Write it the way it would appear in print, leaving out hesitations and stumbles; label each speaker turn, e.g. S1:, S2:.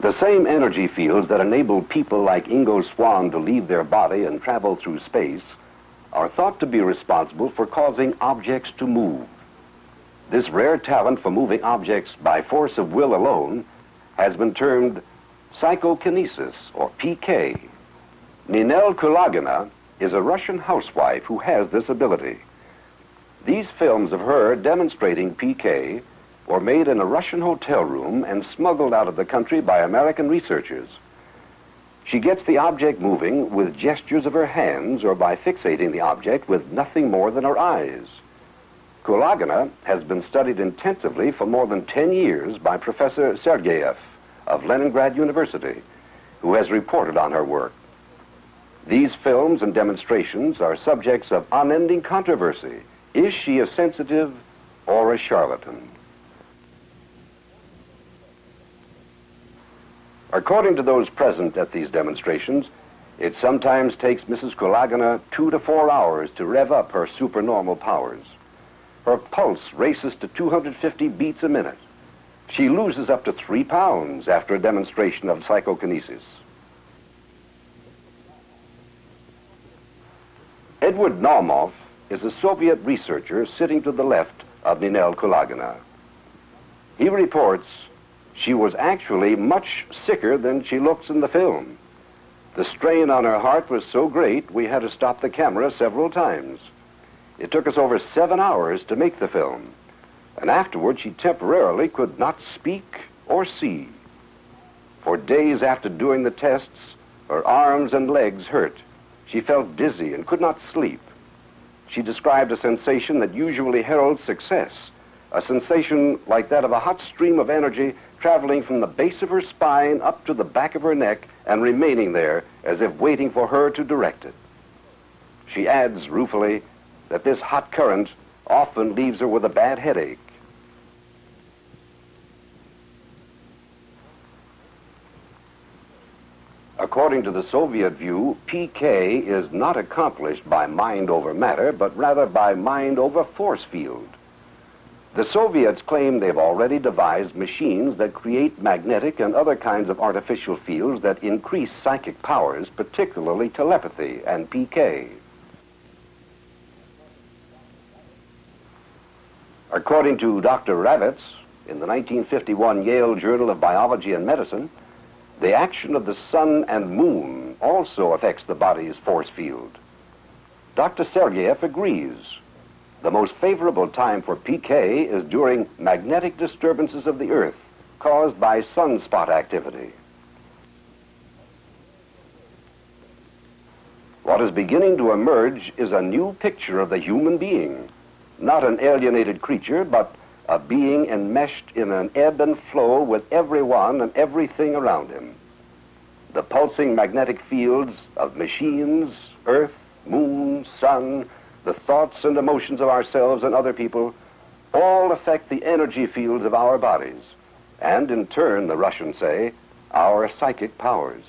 S1: The same energy fields that enable people like Ingo Swann to leave their body and travel through space are thought to be responsible for causing objects to move. This rare talent for moving objects by force of will alone has been termed psychokinesis, or PK. Ninel Kulagina is a Russian housewife who has this ability. These films of her demonstrating PK were made in a Russian hotel room and smuggled out of the country by American researchers. She gets the object moving with gestures of her hands or by fixating the object with nothing more than her eyes. Kulagina has been studied intensively for more than 10 years by Professor Sergeyev of Leningrad University, who has reported on her work. These films and demonstrations are subjects of unending controversy. Is she a sensitive or a charlatan? According to those present at these demonstrations, it sometimes takes Mrs. Kulagina 2 to 4 hours to rev up her supernormal powers. Her pulse races to 250 beats a minute. She loses up to 3 pounds after a demonstration of psychokinesis. Edward Naumov is a Soviet researcher sitting to the left of Ninel Kulagina. He reports she was actually much sicker than she looks in the film. The strain on her heart was so great we had to stop the camera several times. It took us over 7 hours to make the film, and afterward she temporarily could not speak or see. For days after doing the tests, her arms and legs hurt. She felt dizzy and could not sleep. She described a sensation that usually heralds success, a sensation like that of a hot stream of energy traveling from the base of her spine up to the back of her neck and remaining there as if waiting for her to direct it. She adds ruefully that this hot current often leaves her with a bad headache. According to the Soviet view, PK is not accomplished by mind over matter, but rather by mind over force field. The Soviets claim they've already devised machines that create magnetic and other kinds of artificial fields that increase psychic powers, particularly telepathy and PK. According to Dr. Ravitz, in the 1951 Yale Journal of Biology and Medicine, the action of the sun and moon also affects the body's force field. Dr. Sergeyev agrees. The most favorable time for PK is during magnetic disturbances of the Earth caused by sunspot activity. What is beginning to emerge is a new picture of the human being, not an alienated creature, but a being enmeshed in an ebb and flow with everyone and everything around him. The pulsing magnetic fields of machines, Earth, moon, sun, the thoughts and emotions of ourselves and other people all affect the energy fields of our bodies, and in turn, the Russians say, our psychic powers.